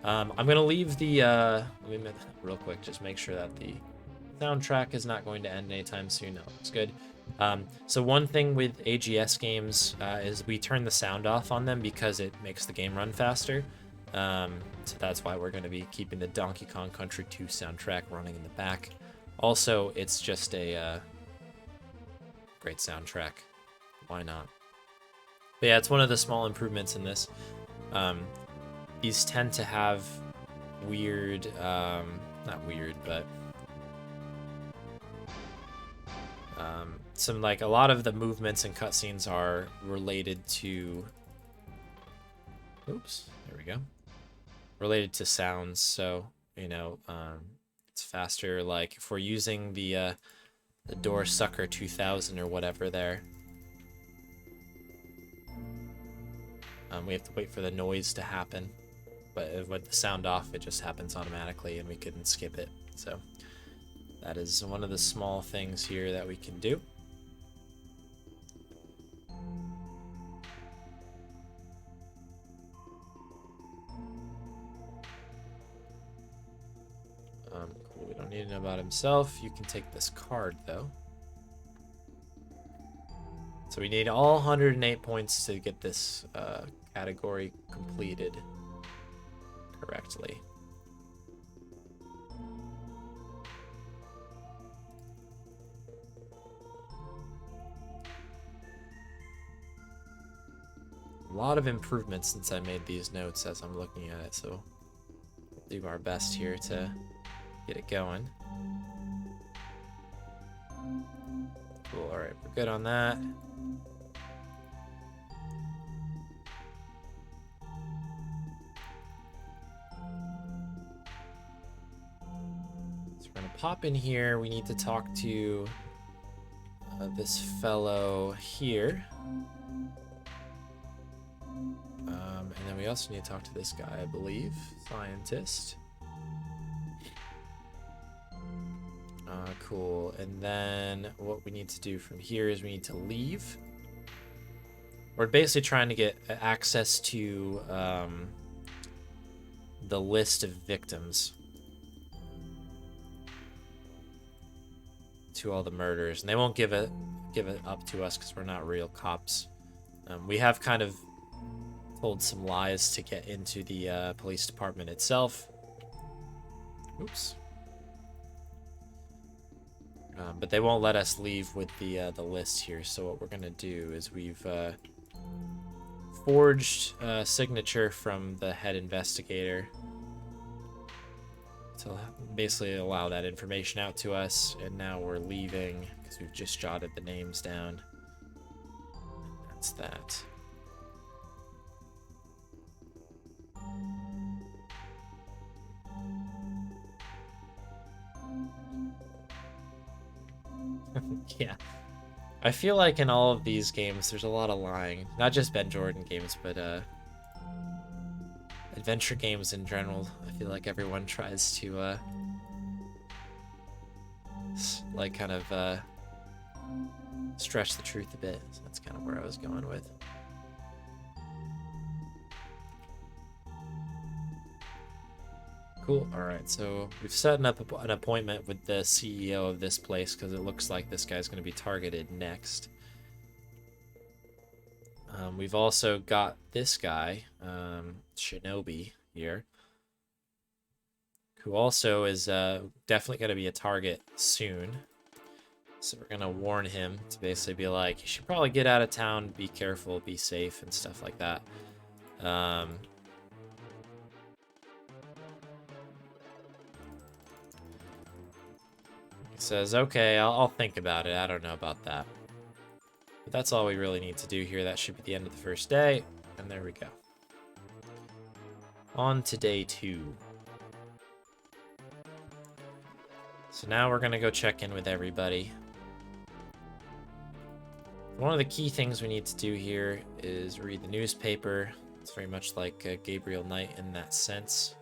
I'm gonna leave the let me real quick, just make sure that the soundtrack is not going to end anytime soon. No, it's good. So one thing with AGS games is we turn the sound off on them because it makes the game run faster. So that's why we're going to be keeping the Donkey Kong Country 2 soundtrack running in the back. Also, it's just a great soundtrack. Why not? But yeah, it's one of the small improvements in this. These tend to have weird, not weird, but some, like, a lot of the movements and cutscenes are related to, oops, there we go, related to sounds. So, you know, it's faster. Like if we're using the Door Sucker 2000 or whatever there, we have to wait for the noise to happen. But with the sound off, it just happens automatically and we can skip it. So that is one of the small things here that we can do. Cool. We don't need to know about himself. You can take this card, though. So we need all 108 points to get this category completed correctly. A lot of improvements since I made these notes as I'm looking at it, so we'll do our best here to get it going. Cool, alright, we're good on that. So we're gonna pop in here. We need to talk to this fellow here. And then we also need to talk to this guy, I believe. Scientist. Cool. And then what we need to do from here is we need to leave. We're basically trying to get access to the list of victims to all the murders. And they won't give it up to us because we're not real cops. We have kind of told some lies to get into the police department itself. Oops. But they won't let us leave with the list here. So what we're gonna do is we've forged a signature from the head investigator to basically allow that information out to us. And now we're leaving because we've just jotted the names down. And that's that. Yeah. I feel like in all of these games, there's a lot of lying. Not just Ben Jordan games, but adventure games in general. I feel like everyone tries to, like, kind of stretch the truth a bit. So that's kind of where I was going with. Cool. All right, so we've set up an appointment with the CEO of this place because it looks like this guy's going to be targeted next. We've also got this guy, Shinobi here, who also is definitely going to be a target soon. So we're going to warn him to basically be like, you should probably get out of town, be careful, be safe, and stuff like that. Says, okay, I'll think about it. I don't know about that. But that's all we really need to do here. That should be the end of the first day. And there we go. On to day 2. So now we're going to go check in with everybody. One of the key things we need to do here is read the newspaper. It's very much like Gabriel Knight in that sense.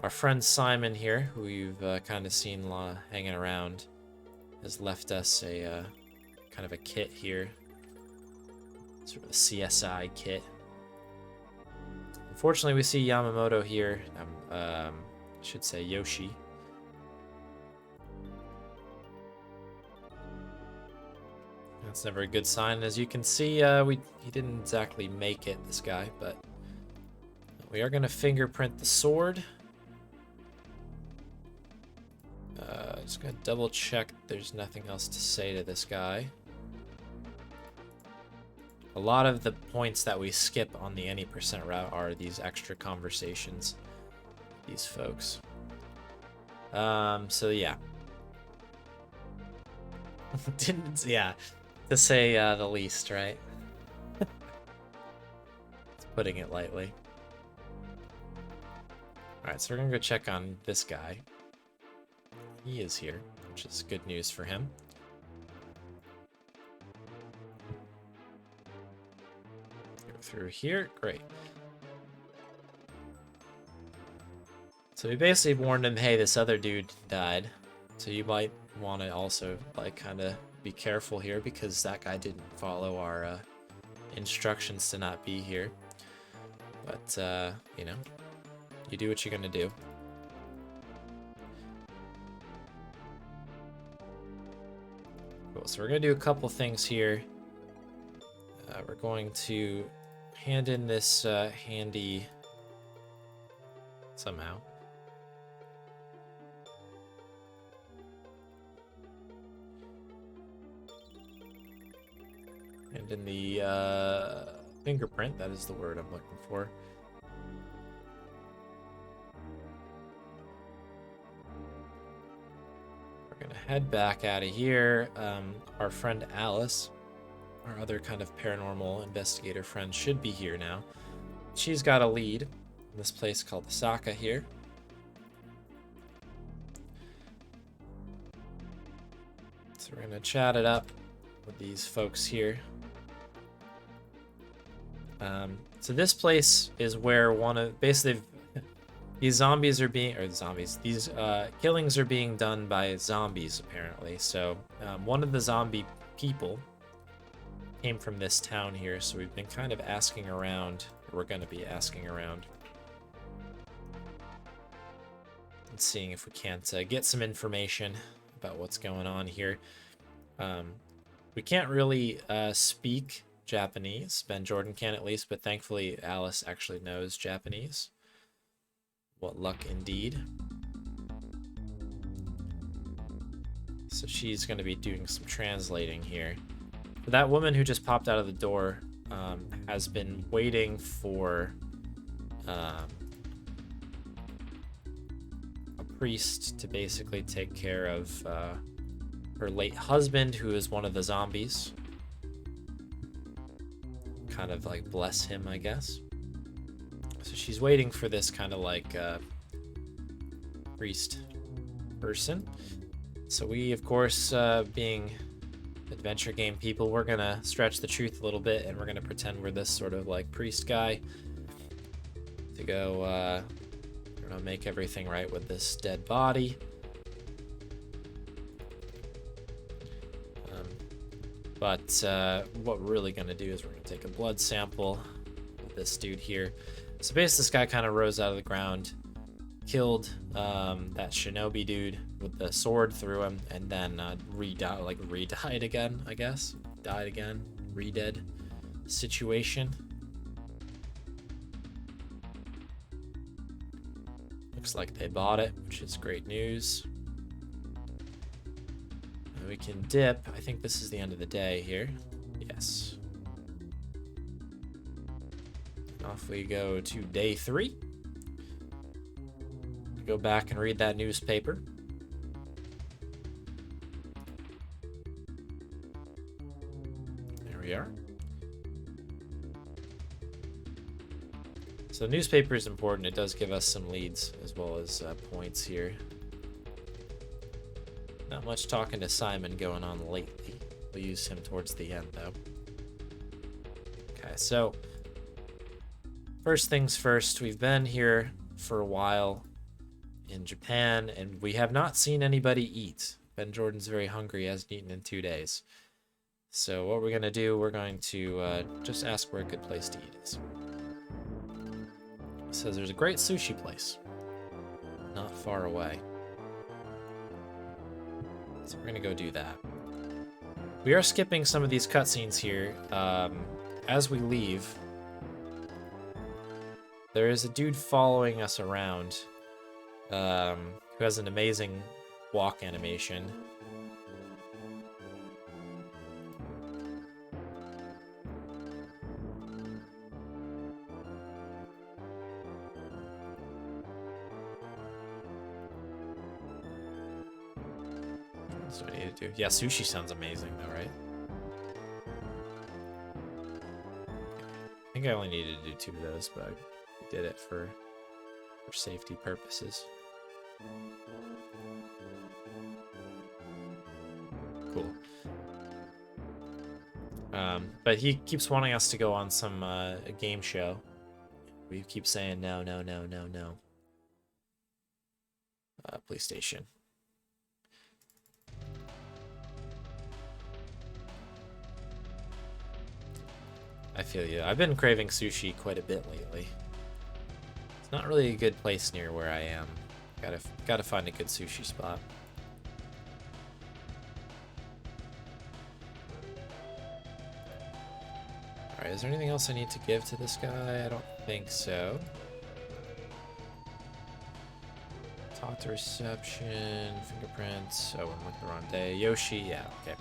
Our friend Simon here, who you've kind of seen hanging around, has left us a kind of a kit here. sort of a CSI kit. Unfortunately, we see Yamamoto here. I should say Yoshi. That's never a good sign. As you can see, he didn't exactly make it, this guy, but we are going to fingerprint the sword. Just going to double check there's nothing else to say to this guy. A lot of the points that we skip on the any percent route are these extra conversations with these folks. So yeah. Yeah, to say the least, right? It's putting it lightly. Alright, so we're gonna go check on this guy. He is here, which is good news for him. Go through here, great. So we basically warned him, hey, this other dude died, so you might want to also like kind of be careful here because that guy didn't follow our instructions to not be here. But you know, you do what you're gonna do. Cool. So we're gonna do a couple things here. We're going to hand in this handy somehow. And in the fingerprint, that is the word I'm looking for. We're gonna head back out of here. Our friend Alice, our other kind of paranormal investigator friend, should be here now. She's got a lead in this place called Saka here. So we're gonna chat it up with these folks here. So this place is where basically these zombies are being, these killings are being done by zombies apparently. So one of the zombie people came from this town here, so we've been kind of asking around, or we're going to be asking around and seeing if we can't get some information about what's going on here. We can't really speak Japanese. Ben Jordan can at least, but thankfully Alice actually knows Japanese. What luck indeed. So she's going to be doing some translating here. But that woman who just popped out of the door has been waiting for a priest to basically take care of her late husband, who is one of the zombies. Kind of like bless him, I guess. So she's waiting for this kind of like priest person. So we, of course, being adventure game people, we're gonna stretch the truth a little bit, and we're gonna pretend we're this sort of like priest guy to go, I don't know, make everything right with this dead body. But what we're really gonna do is we're gonna take a blood sample of this dude here. So basically this guy kind of rose out of the ground, killed that shinobi dude with the sword through him, and then re-died again, I guess. Died again, re-dead situation. Looks like they bought it, which is great news. We can dip. I think this is the end of the day here. Yes. Off we go to day 3. Go back and read that newspaper. There we are. So the newspaper is important. It does give us some leads as well as points here. Not much talking to Simon going on lately. We'll use him towards the end, though. Okay, so first things first, we've been here for a while in Japan, and we have not seen anybody eat. Ben Jordan's very hungry, hasn't eaten in 2 days. So what we're gonna do, we're going to just ask where a good place to eat is. He says there's a great sushi place not far away. So we're gonna go do that. We are skipping some of these cutscenes here. As we leave, there is a dude following us around who has an amazing walk animation. That's what I need to do. Yeah, sushi sounds amazing though, right? I think I only needed to do 2 of those, but I did it for safety purposes. Cool. But he keeps wanting us to go on some game show. We keep saying no, no, no, no, no. Police station. I feel you. I've been craving sushi quite a bit lately. It's not really a good place near where I am. Gotta find a good sushi spot. Alright, is there anything else I need to give to this guy? I don't think so. Talk to reception, fingerprints. Oh, I'm with the wrong day. Yoshi, yeah, okay.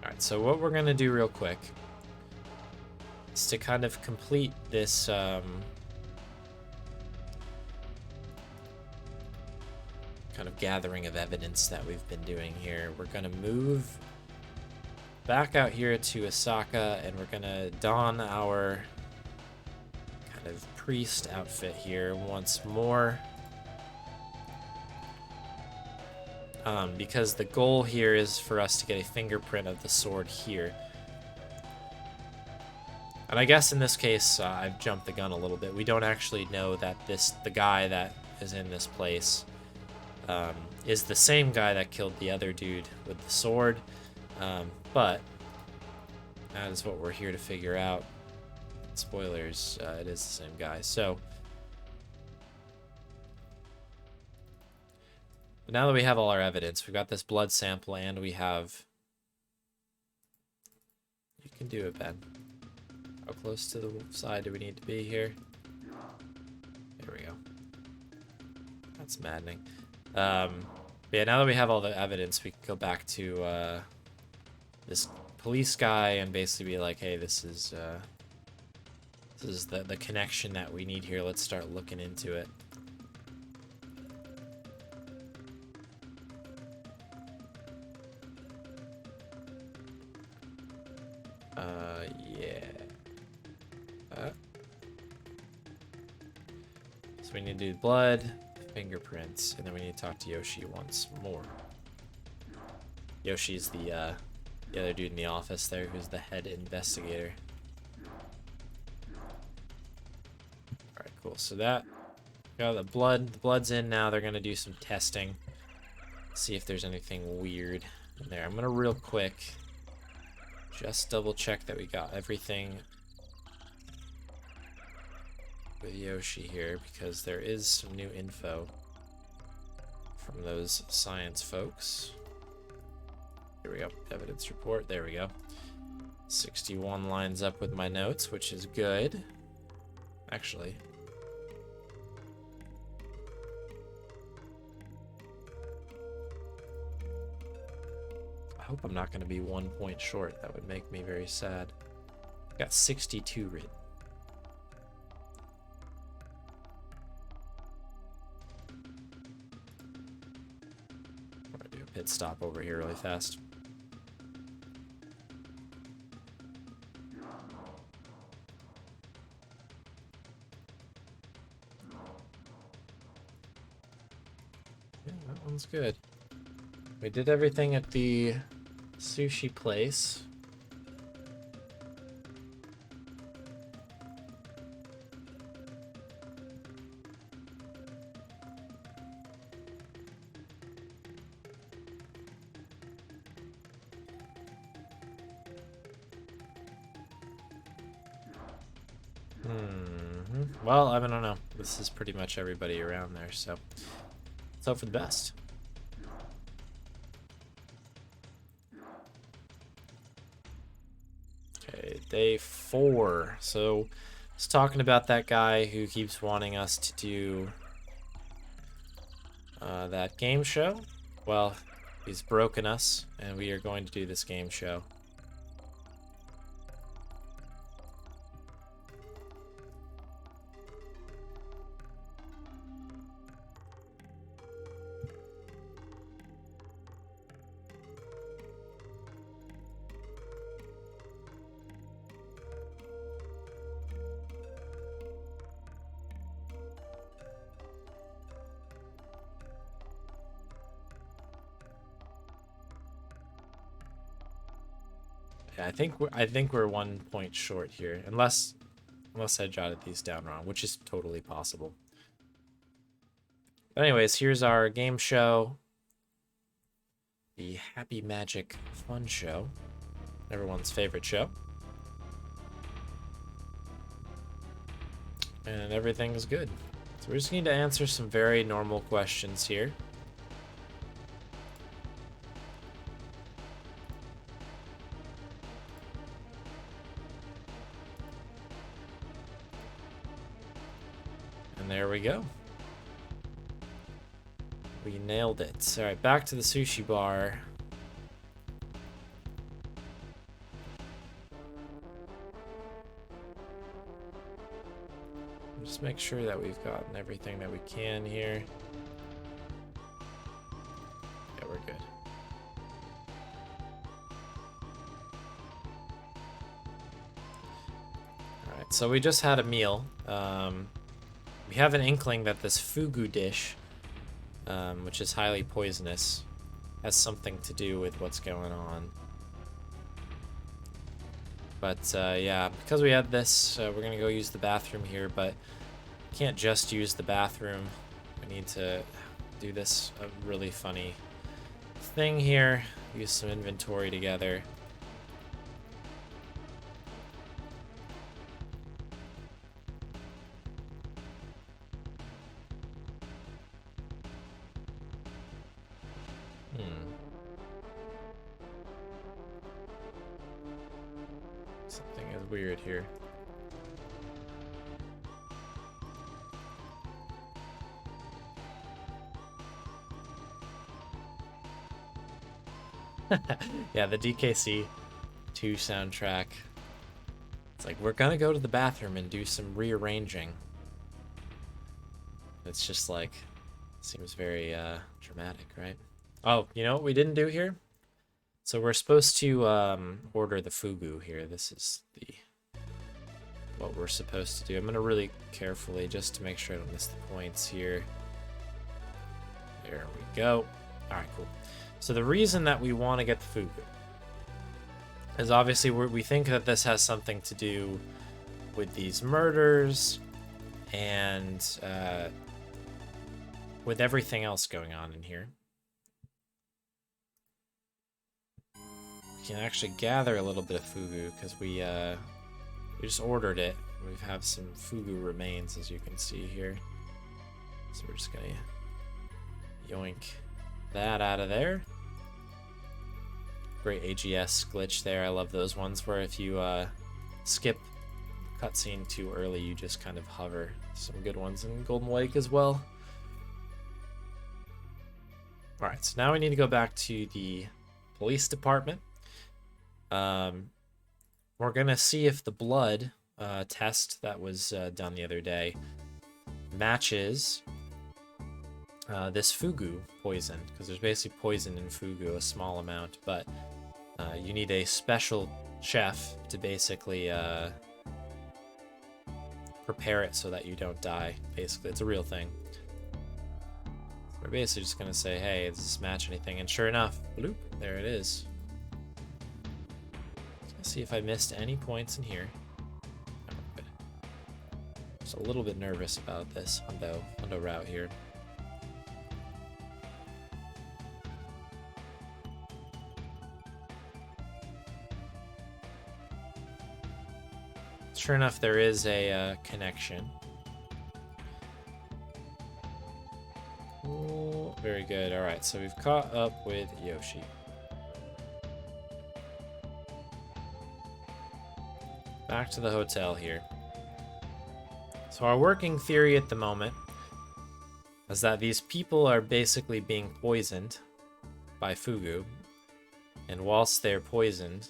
Alright, so what we're gonna do real quick is to kind of complete this kind of gathering of evidence that we've been doing here. We're gonna move back out here to Osaka, and we're gonna don our kind of priest outfit here once more. Because the goal here is for us to get a fingerprint of the sword here. And I guess in this case, I've jumped the gun a little bit. We don't actually know that the guy that is in this place is the same guy that killed the other dude with the sword. But that is what we're here to figure out. Spoilers, it is the same guy. So now that we have all our evidence, we've got this blood sample, and we have... You can do it, Ben. How close to the side do we need to be here? There we go. That's maddening. But yeah, now that we have all the evidence, we can go back to this police guy and basically be like, hey, this is the connection that we need here. Let's start looking into it. Yeah. So we need to do blood, fingerprints, and then we need to talk to Yoshi once more. Yoshi's the other dude in the office there, who's the head investigator. Alright, cool. So that got the blood's in now. They're gonna do some testing. See if there's anything weird in there. I'm gonna real quick just double check that we got everything with Yoshi here, because there is some new info from those science folks. Here we go, evidence report, there we go. 61 lines up with my notes, which is good. Actually, I hope I'm not going to be 1 point short. That would make me very sad. I got 62 written. I'm going to do a pit stop over here really fast. Yeah, that one's good. We did everything at the sushi place. Well, I don't know. This is pretty much everybody around there, so let's hope for the best. Okay, day 4. So, I was talking about that guy who keeps wanting us to do that game show. Well, he's broken us, and we are going to do this game show. Yeah, I think we're 1 point short here, unless I jotted these down wrong, which is totally possible. But anyways, here's our game show, the Happy Magic Fun Show, everyone's favorite show, and everything's good. So we just need to answer some very normal questions here. And there we go. We nailed it. All right, back to the sushi bar. Just make sure that we've gotten everything that we can here. Yeah, we're good. All right, so we just had a meal. We have an inkling that this fugu dish, which is highly poisonous, has something to do with what's going on. But yeah, because we had this, we're gonna go use the bathroom here, but can't just use the bathroom. We need to do this a really funny thing here. Use some inventory together. Something is weird here. Yeah, the DKC 2 soundtrack. It's like, we're gonna go to the bathroom and do some rearranging. It's just like, seems very dramatic, right? Oh, you know what we didn't do here? So we're supposed to order the fugu here. This is what we're supposed to do. I'm gonna really carefully just to make sure I don't miss the points here. There we go. All right, cool. So the reason that we want to get the fugu is obviously we think that this has something to do with these murders and with everything else going on in here. We can actually gather a little bit of fugu because we just ordered it. We have some fugu remains, as you can see here. So we're just gonna yoink that out of there. Great AGS glitch there. I love those ones where if you skip cutscene too early, you just kind of hover. Some good ones in Golden Lake as well. Alright, so now we need to go back to the police department. We're gonna see if the blood test that was done the other day matches this fugu poison, because there's basically poison in fugu, a small amount, but you need a special chef to basically prepare it so that you don't die. Basically, it's a real thing. We're basically just gonna say, hey, does this match anything? And sure enough, bloop, there it is. Let's see if I missed any points in here. Oh, good. Just a little bit nervous about this hundo route here. Sure enough, there is a connection. Cool. Very good. All right, so we've caught up with Yoshi. Back to the hotel here. So our working theory at the moment is that these people are basically being poisoned by Fugu. And whilst they're poisoned,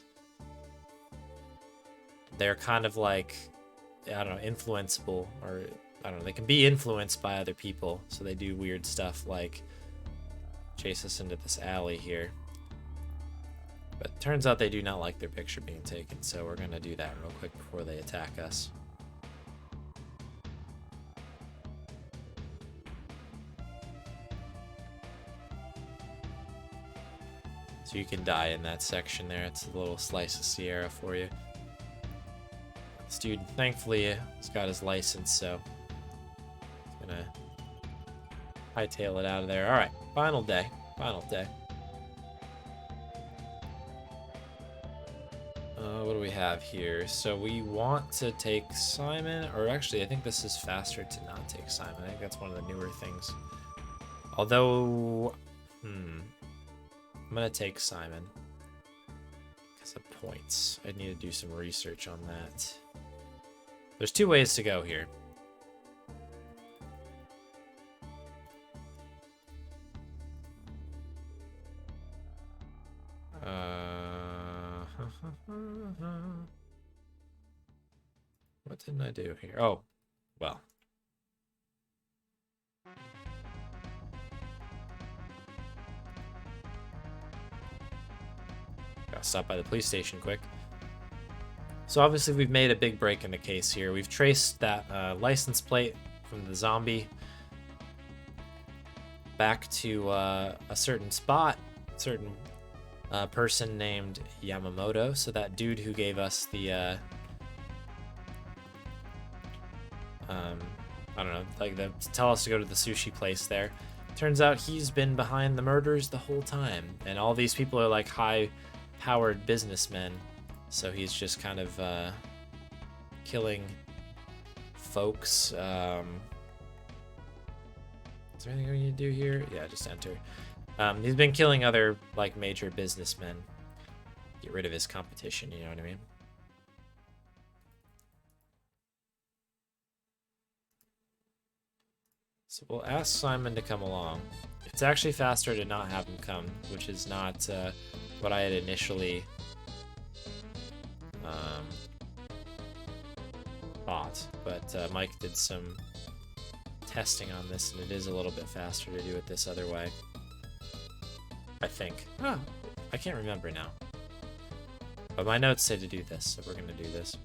they're kind of like, I don't know, influenceable, or I don't know, they can be influenced by other people. So they do weird stuff like chase us into this alley here. But it turns out they do not like their picture being taken, so we're gonna do that real quick before they attack us. So you can die in that section there. It's a little slice of Sierra for you. This dude, thankfully, has got his license, so he's gonna hightail it out of there. All right, final day. Final day. What do we have here? So we want to take Simon, or actually, I think this is faster to not take Simon. I think that's one of the newer things. Although, I'm gonna take Simon because of points. I need to do some research on that. There's two ways to go here. What didn't I do here? Oh, well. Gotta stop by the police station quick. So obviously we've made a big break in the case here. We've traced that license plate from the zombie back to a certain spot, certain person named Yamamoto. So that dude who gave us the I don't know, like tell us to go to the sushi place there. Turns out he's been behind the murders the whole time, and all these people are like high-powered businessmen. So he's just kind of killing folks. Is there anything we need to do here? Yeah, just enter. He's been killing other like major businessmen. Get rid of his competition, you know what I mean? So we'll ask Simon to come along. It's actually faster to not have him come, which is not what I had initially thought. But Mike did some testing on this, and it is a little bit faster to do it this other way. I think. Oh, I can't remember now. But my notes say to do this, so we're going to do this.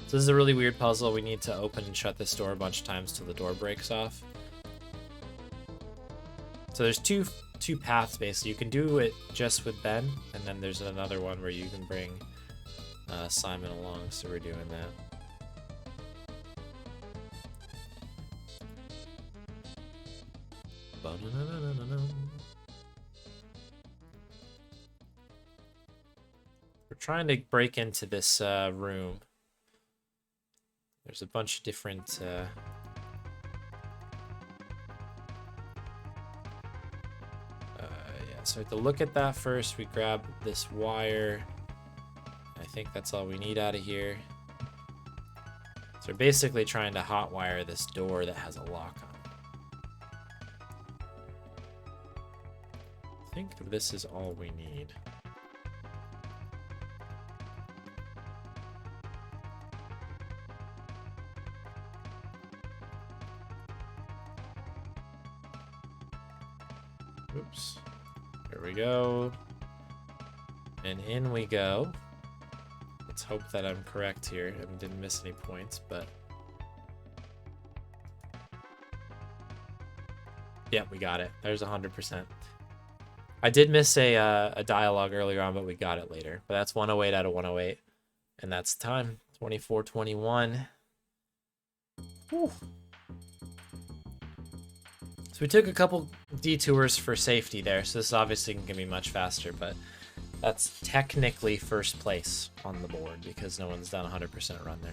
So this is a really weird puzzle. We need to open and shut this door a bunch of times till the door breaks off. So there's two paths, basically. You can do it just with Ben, and then there's another one where you can bring Simon along, so we're doing that. We're trying to break into this room. There's a bunch of different yeah, so we have to look at that first. We grab this wire. I think that's all we need out of here. So we're basically trying to hotwire this door that has a lock on it. I think this is all we need. Oops. There we go. And in we go. Let's hope that I'm correct here. I didn't miss any points, but... yeah, we got it. There's 100%. I did miss a dialogue earlier on, but we got it later. But that's 108 out of 108. And that's the time. 24:21. Whew. So we took a couple detours for safety there, so this obviously can be much faster, but That's technically first place on the board because no one's done 100% run there.